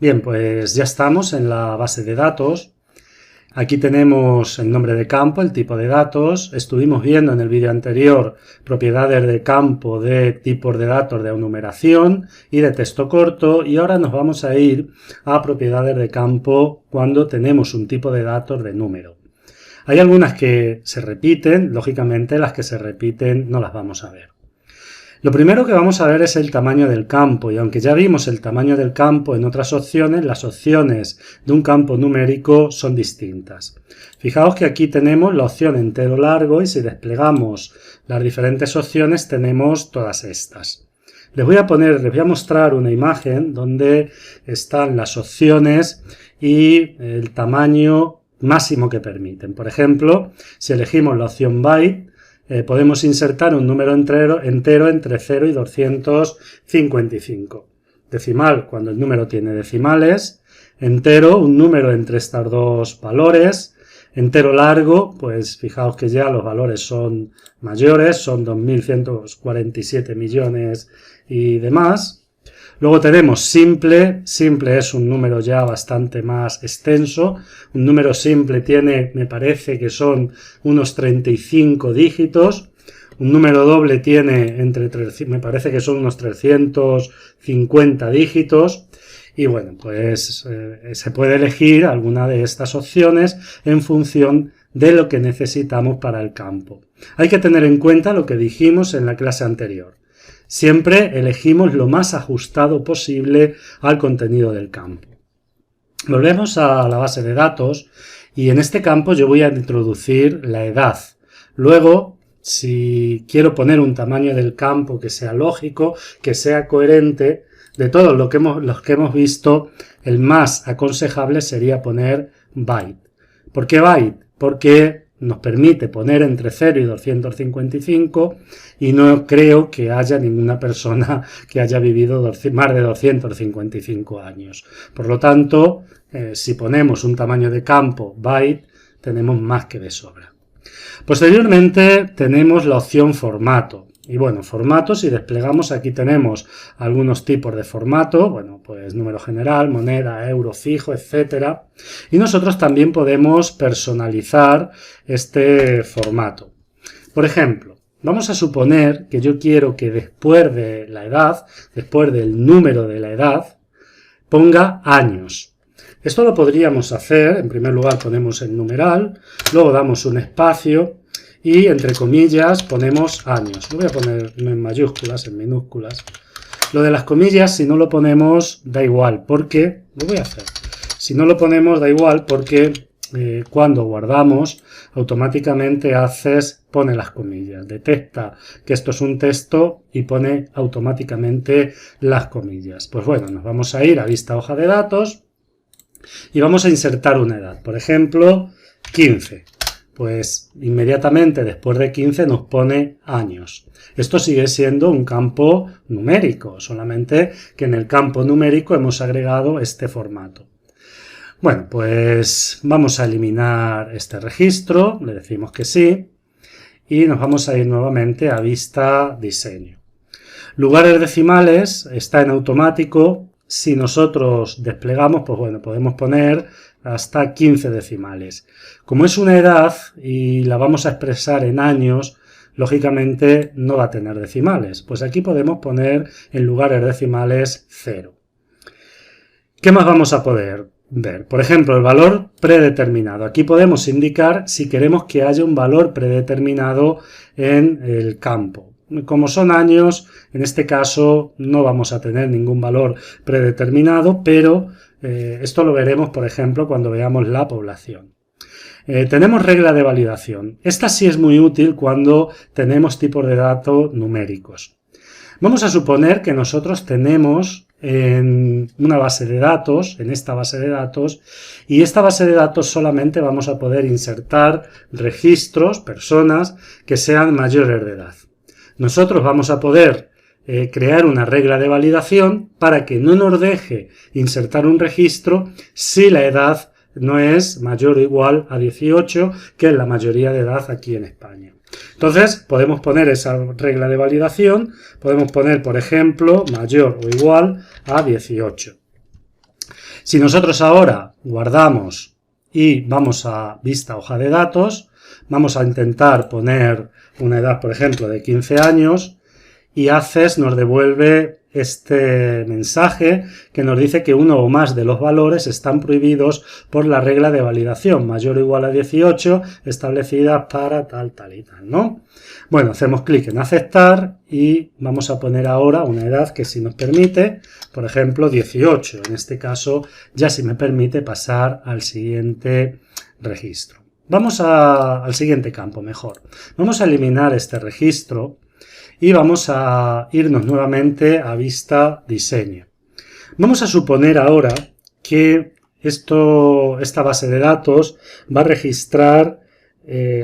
Bien, pues ya estamos en la base de datos. Aquí tenemos el nombre de campo, el tipo de datos. Estuvimos viendo en el vídeo anterior propiedades de campo de tipos de datos de enumeración y de texto corto, y ahora nos vamos a ir a propiedades de campo cuando tenemos un tipo de datos de número. Hay algunas que se repiten, lógicamente las que se repiten no las vamos a ver. Lo primero que vamos a ver es el tamaño del campo, y aunque ya vimos el tamaño del campo en otras opciones, las opciones de un campo numérico son distintas. Fijaos que aquí tenemos la opción entero largo y si desplegamos las diferentes opciones tenemos todas estas. Les voy a mostrar una imagen donde están las opciones y el tamaño máximo que permiten. Por ejemplo, si elegimos la opción byte, podemos insertar un número entero entre 0 y 255. Decimal cuando el número tiene decimales. Entero, un número entre estos dos valores. Entero largo, pues fijaos que ya los valores son mayores, son 2.147 millones y demás. Luego tenemos simple. Simple es un número ya bastante más extenso. Un número simple tiene, me parece que son unos 35 dígitos. Un número doble tiene me parece que son unos 350 dígitos. Y bueno, pues se puede elegir alguna de estas opciones en función de lo que necesitamos para el campo. Hay que tener en cuenta lo que dijimos en la clase anterior. Siempre elegimos lo más ajustado posible al contenido del campo. Volvemos a la base de datos y en este campo yo voy a introducir la edad. Luego, si quiero poner un tamaño del campo que sea lógico, que sea coherente, de todos los que hemos visto, el más aconsejable sería poner byte. ¿Por qué byte? Porque nos permite poner entre 0 y 255 y no creo que haya ninguna persona que haya vivido más de 255 años. Por lo tanto, si ponemos un tamaño de campo byte, tenemos más que de sobra. Posteriormente tenemos la opción formato. Y bueno, formato, si desplegamos, aquí tenemos algunos tipos de formato, bueno, pues número general, moneda, euro, fijo, etcétera. Y nosotros también podemos personalizar este formato. Por ejemplo, vamos a suponer que yo quiero que después de la edad, después del número de la edad, ponga años. Esto lo podríamos hacer, en primer lugar ponemos el numeral, luego damos un espacio y entre comillas ponemos años. Lo voy a poner no en mayúsculas, en minúsculas. Lo de las comillas, si no lo ponemos, da igual, porque lo voy a hacer. Si no lo ponemos, da igual, porque cuando guardamos, automáticamente pone las comillas. Detecta que esto es un texto y pone automáticamente las comillas. Pues bueno, nos vamos a ir a vista hoja de datos y vamos a insertar una edad. Por ejemplo, 15. Pues inmediatamente después de 15 nos pone años. Esto sigue siendo un campo numérico, solamente que en el campo numérico hemos agregado este formato. Bueno, pues vamos a eliminar este registro, le decimos que sí, y nos vamos a ir nuevamente a vista diseño. Lugares decimales está en automático. Si nosotros desplegamos, pues bueno, podemos poner hasta 15 decimales. Como es una edad y la vamos a expresar en años, lógicamente no va a tener decimales. Pues aquí podemos poner en lugares decimales 0. ¿Qué más vamos a poder ver? Por ejemplo, el valor predeterminado. Aquí podemos indicar si queremos que haya un valor predeterminado en el campo. Como son años, en este caso no vamos a tener ningún valor predeterminado, pero esto lo veremos, por ejemplo, cuando veamos la población. Tenemos regla de validación. Esta sí es muy útil cuando tenemos tipos de datos numéricos. Vamos a suponer que nosotros tenemos en una base de datos, en esta base de datos, y esta base de datos solamente vamos a poder insertar registros, personas que sean mayores de edad. Nosotros vamos a poder crear una regla de validación para que no nos deje insertar un registro si la edad no es mayor o igual a 18, que es la mayoría de edad aquí en España. Entonces podemos poner esa regla de validación, podemos poner por ejemplo mayor o igual a 18. Si nosotros ahora guardamos y vamos a vista hoja de datos, vamos a intentar poner una edad, por ejemplo, de 15 años y ACCESS nos devuelve este mensaje que nos dice que uno o más de los valores están prohibidos por la regla de validación mayor o igual a 18 establecida para tal y tal, ¿no? Bueno, hacemos clic en aceptar y vamos a poner ahora una edad que sí nos permite, por ejemplo, 18. En este caso ya sí me permite pasar al siguiente registro. Vamos al siguiente campo mejor. Vamos a eliminar este registro y vamos a irnos nuevamente a vista diseño. Vamos a suponer ahora que esta base de datos va a registrar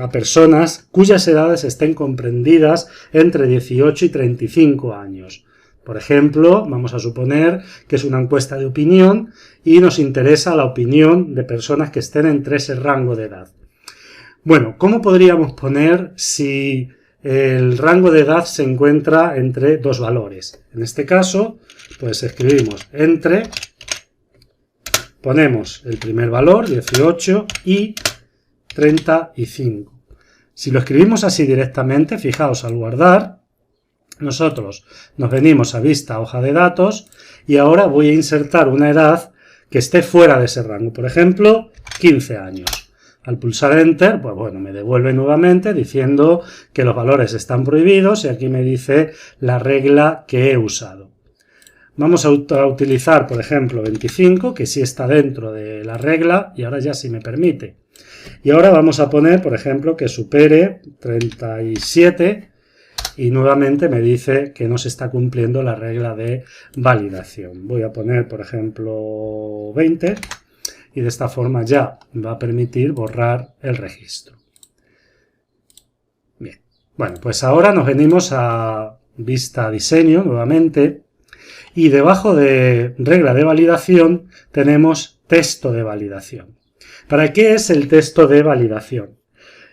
a personas cuyas edades estén comprendidas entre 18 y 35 años. Por ejemplo, vamos a suponer que es una encuesta de opinión y nos interesa la opinión de personas que estén entre ese rango de edad. Bueno, ¿cómo podríamos poner si el rango de edad se encuentra entre dos valores? En este caso, pues escribimos entre, ponemos el primer valor, 18, y 35. Si lo escribimos así directamente, fijaos, al guardar, nosotros nos venimos a vista hoja de datos y ahora voy a insertar una edad que esté fuera de ese rango, por ejemplo, 15 años. Al pulsar Enter, pues bueno, me devuelve nuevamente diciendo que los valores están prohibidos y aquí me dice la regla que he usado. Vamos a utilizar, por ejemplo, 25, que sí está dentro de la regla y ahora ya sí me permite. Y ahora vamos a poner, por ejemplo, que supere 37 y nuevamente me dice que no se está cumpliendo la regla de validación. Voy a poner, por ejemplo, 20. Y de esta forma ya me va a permitir borrar el registro. Bien, bueno, pues ahora nos venimos a vista diseño nuevamente y debajo de regla de validación tenemos texto de validación. ¿Para qué es el texto de validación?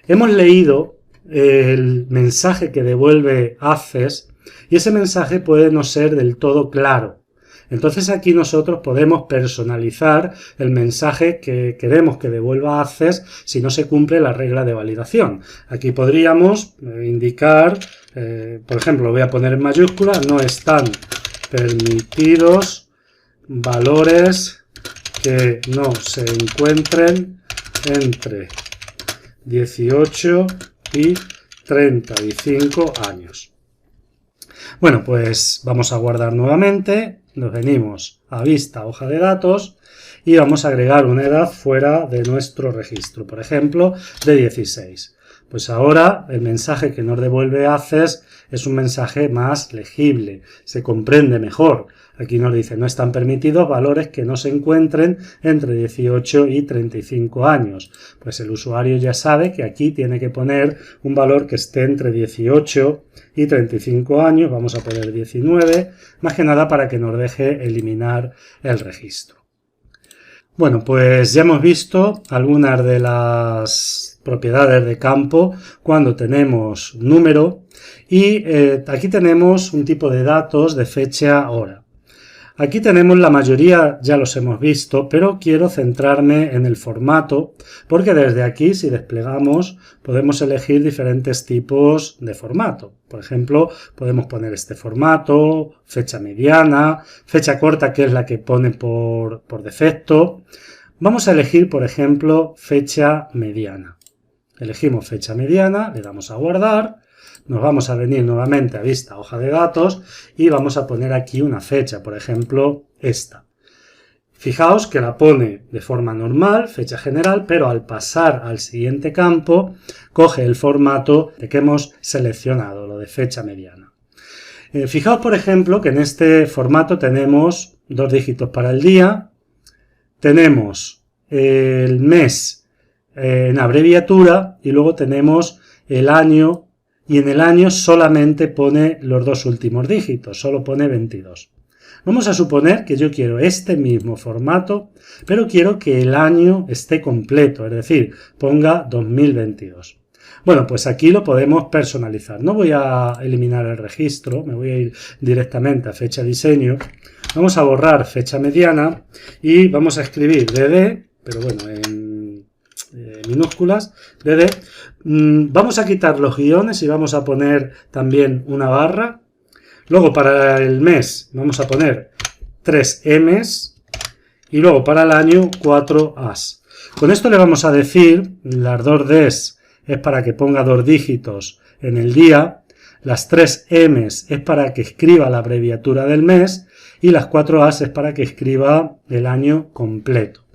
Hemos leído el mensaje que devuelve ACCESS y ese mensaje puede no ser del todo claro. Entonces aquí nosotros podemos personalizar el mensaje que queremos que devuelva ACCESS si no se cumple la regla de validación. Aquí podríamos indicar, por ejemplo, lo voy a poner en mayúscula, no están permitidos valores que no se encuentren entre 18 y 35 años. Bueno, pues vamos a guardar nuevamente. Nos venimos a vista hoja de datos y vamos a agregar una edad fuera de nuestro registro, por ejemplo, de 16. Pues ahora el mensaje que nos devuelve ACCESS es un mensaje más legible, se comprende mejor. Aquí nos dice no están permitidos valores que no se encuentren entre 18 y 35 años. Pues el usuario ya sabe que aquí tiene que poner un valor que esté entre 18 y 35 años, vamos a poner 19, más que nada para que nos deje eliminar el registro. Bueno, pues ya hemos visto algunas de las propiedades de campo cuando tenemos número y aquí tenemos un tipo de datos de fecha hora. Aquí tenemos la mayoría, ya los hemos visto, pero quiero centrarme en el formato porque desde aquí, si desplegamos, podemos elegir diferentes tipos de formato. Por ejemplo, podemos poner este formato, fecha mediana, fecha corta, que es la que pone por defecto. Vamos a elegir, por ejemplo, fecha mediana. Elegimos fecha mediana, le damos a guardar. Nos vamos a venir nuevamente a vista hoja de datos y vamos a poner aquí una fecha, por ejemplo esta. Fijaos que la pone de forma normal, fecha general, pero al pasar al siguiente campo coge el formato que hemos seleccionado, lo de fecha mediana. Fijaos, por ejemplo, que en este formato tenemos 2 dígitos para el día, tenemos el mes en abreviatura y luego tenemos el año. Y en el año solamente pone los 2 últimos dígitos, solo pone 22. Vamos a suponer que yo quiero este mismo formato, pero quiero que el año esté completo, es decir, ponga 2022. Bueno, pues aquí lo podemos personalizar. No voy a eliminar el registro, me voy a ir directamente a fecha diseño. Vamos a borrar fecha mediana y vamos a escribir dd, pero bueno, en minúsculas, dd. Vamos a quitar los guiones y vamos a poner también una barra. Luego para el mes vamos a poner 3 M's y luego para el año 4 A's. Con esto le vamos a decir, las 2 D's es para que ponga 2 dígitos en el día, las 3 M's es para que escriba la abreviatura del mes y las 4 A's es para que escriba el año completo.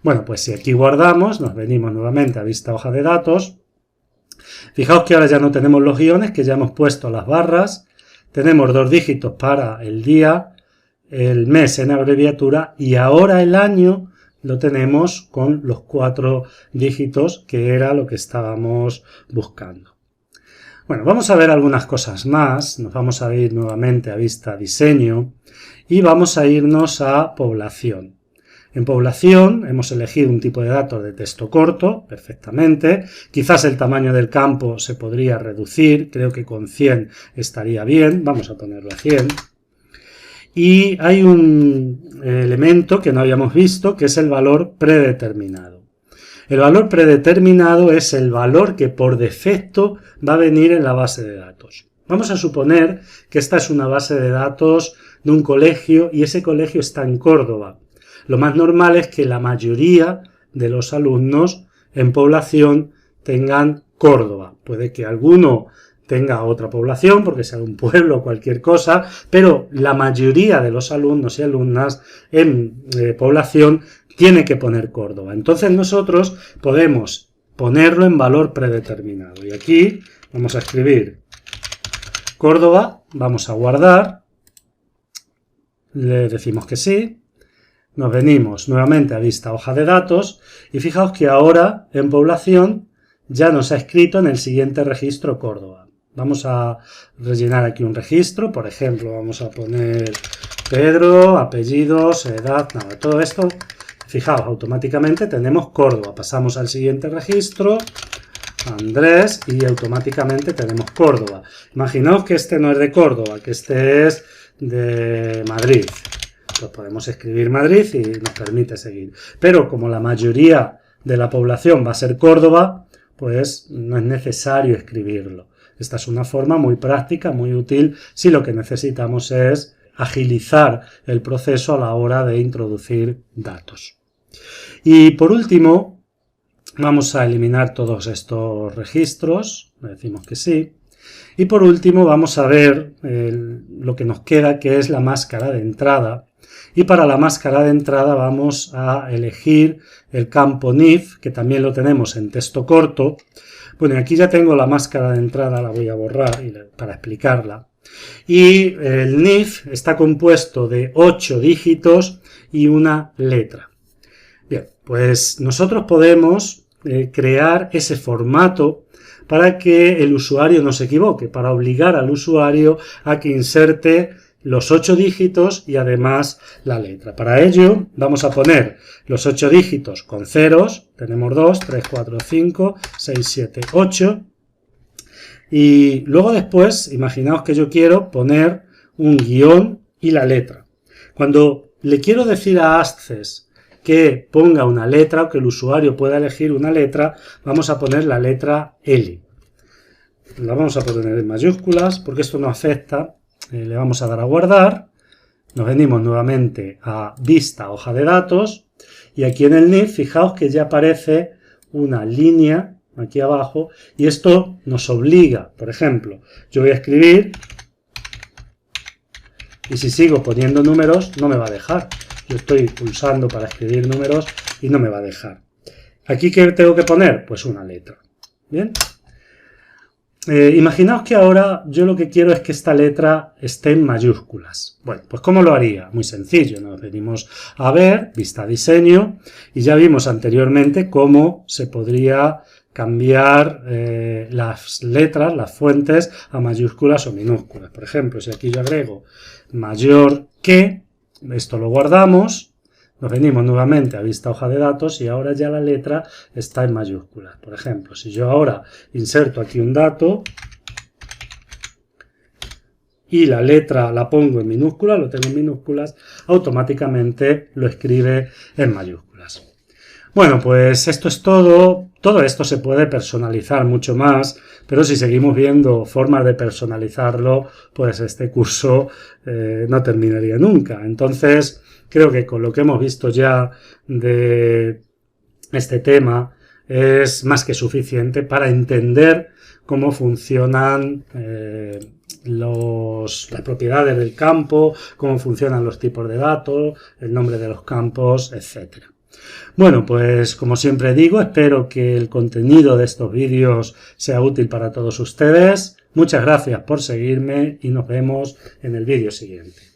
Bueno, pues si aquí guardamos, nos venimos nuevamente a vista hoja de datos. Fijaos que ahora ya no tenemos los guiones, que ya hemos puesto las barras. Tenemos 2 dígitos para el día, el mes en abreviatura y ahora el año lo tenemos con los 4 dígitos, que era lo que estábamos buscando. Bueno, vamos a ver algunas cosas más. Nos vamos a ir nuevamente a vista diseño y vamos a irnos a población. En población hemos elegido un tipo de datos de texto corto, perfectamente. Quizás el tamaño del campo se podría reducir, creo que con 100 estaría bien. Vamos a ponerlo a 100. Y hay un elemento que no habíamos visto, que es el valor predeterminado. El valor predeterminado es el valor que por defecto va a venir en la base de datos. Vamos a suponer que esta es una base de datos de un colegio y ese colegio está en Córdoba. Lo más normal es que la mayoría de los alumnos en población tengan Córdoba. Puede que alguno tenga otra población, porque sea un pueblo o cualquier cosa, pero la mayoría de los alumnos y alumnas en población tiene que poner Córdoba. Entonces nosotros podemos ponerlo en valor predeterminado. Y aquí vamos a escribir Córdoba, vamos a guardar, le decimos que sí. Nos venimos nuevamente a vista hoja de datos y fijaos que ahora en población ya nos ha escrito en el siguiente registro Córdoba. Vamos a rellenar aquí un registro, por ejemplo, vamos a poner Pedro, apellidos, edad, nada, todo esto. Fijaos, automáticamente tenemos Córdoba. Pasamos al siguiente registro, Andrés, y automáticamente tenemos Córdoba. Imaginaos que este no es de Córdoba, que este es de Madrid. Pues podemos escribir Madrid y nos permite seguir. Pero como la mayoría de la población va a ser Córdoba, pues no es necesario escribirlo. Esta es una forma muy práctica, muy útil, si lo que necesitamos es agilizar el proceso a la hora de introducir datos. Y por último, vamos a eliminar todos estos registros, le decimos que sí. Y por último vamos a ver lo que nos queda, que es la máscara de entrada. Y para la máscara de entrada vamos a elegir el campo NIF, que también lo tenemos en texto corto. Bueno, aquí ya tengo la máscara de entrada, la voy a borrar para explicarla. Y el NIF está compuesto de 8 dígitos y una letra. Bien, pues nosotros podemos crear ese formato para que el usuario no se equivoque, para obligar al usuario a que inserte los 8 dígitos y además la letra. Para ello vamos a poner los 8 dígitos con ceros, tenemos 2, 3, 4, 5, 6, 7, 8 y luego después, imaginaos que yo quiero poner un guión y la letra. Cuando le quiero decir a Access que ponga una letra o que el usuario pueda elegir una letra, vamos a poner la letra L. La vamos a poner en mayúsculas porque esto no afecta. Le vamos a dar a guardar, nos venimos nuevamente a vista hoja de datos y aquí en el NIF fijaos que ya aparece una línea aquí abajo y esto nos obliga, por ejemplo, yo voy a escribir y si sigo poniendo números no me va a dejar. Yo estoy pulsando para escribir números y no me va a dejar. ¿Aquí qué tengo que poner? Pues una letra. ¿Bien? Imaginaos que ahora yo lo que quiero es que esta letra esté en mayúsculas. Bueno, pues ¿cómo lo haría? Muy sencillo, nos venimos a ver, vista diseño, y ya vimos anteriormente cómo se podría cambiar las letras, las fuentes, a mayúsculas o minúsculas. Por ejemplo, si aquí yo agrego mayor que, esto lo guardamos. Nos venimos nuevamente a vista hoja de datos y ahora ya la letra está en mayúsculas. Por ejemplo, si yo ahora inserto aquí un dato y la letra la pongo en minúsculas, lo tengo en minúsculas, automáticamente lo escribe en mayúsculas. Bueno, pues esto es todo. Todo esto se puede personalizar mucho más, pero si seguimos viendo formas de personalizarlo, pues este curso no terminaría nunca. Entonces, creo que con lo que hemos visto ya de este tema es más que suficiente para entender cómo funcionan las propiedades del campo, cómo funcionan los tipos de datos, el nombre de los campos, etcétera. Bueno, pues como siempre digo, espero que el contenido de estos vídeos sea útil para todos ustedes. Muchas gracias por seguirme y nos vemos en el vídeo siguiente.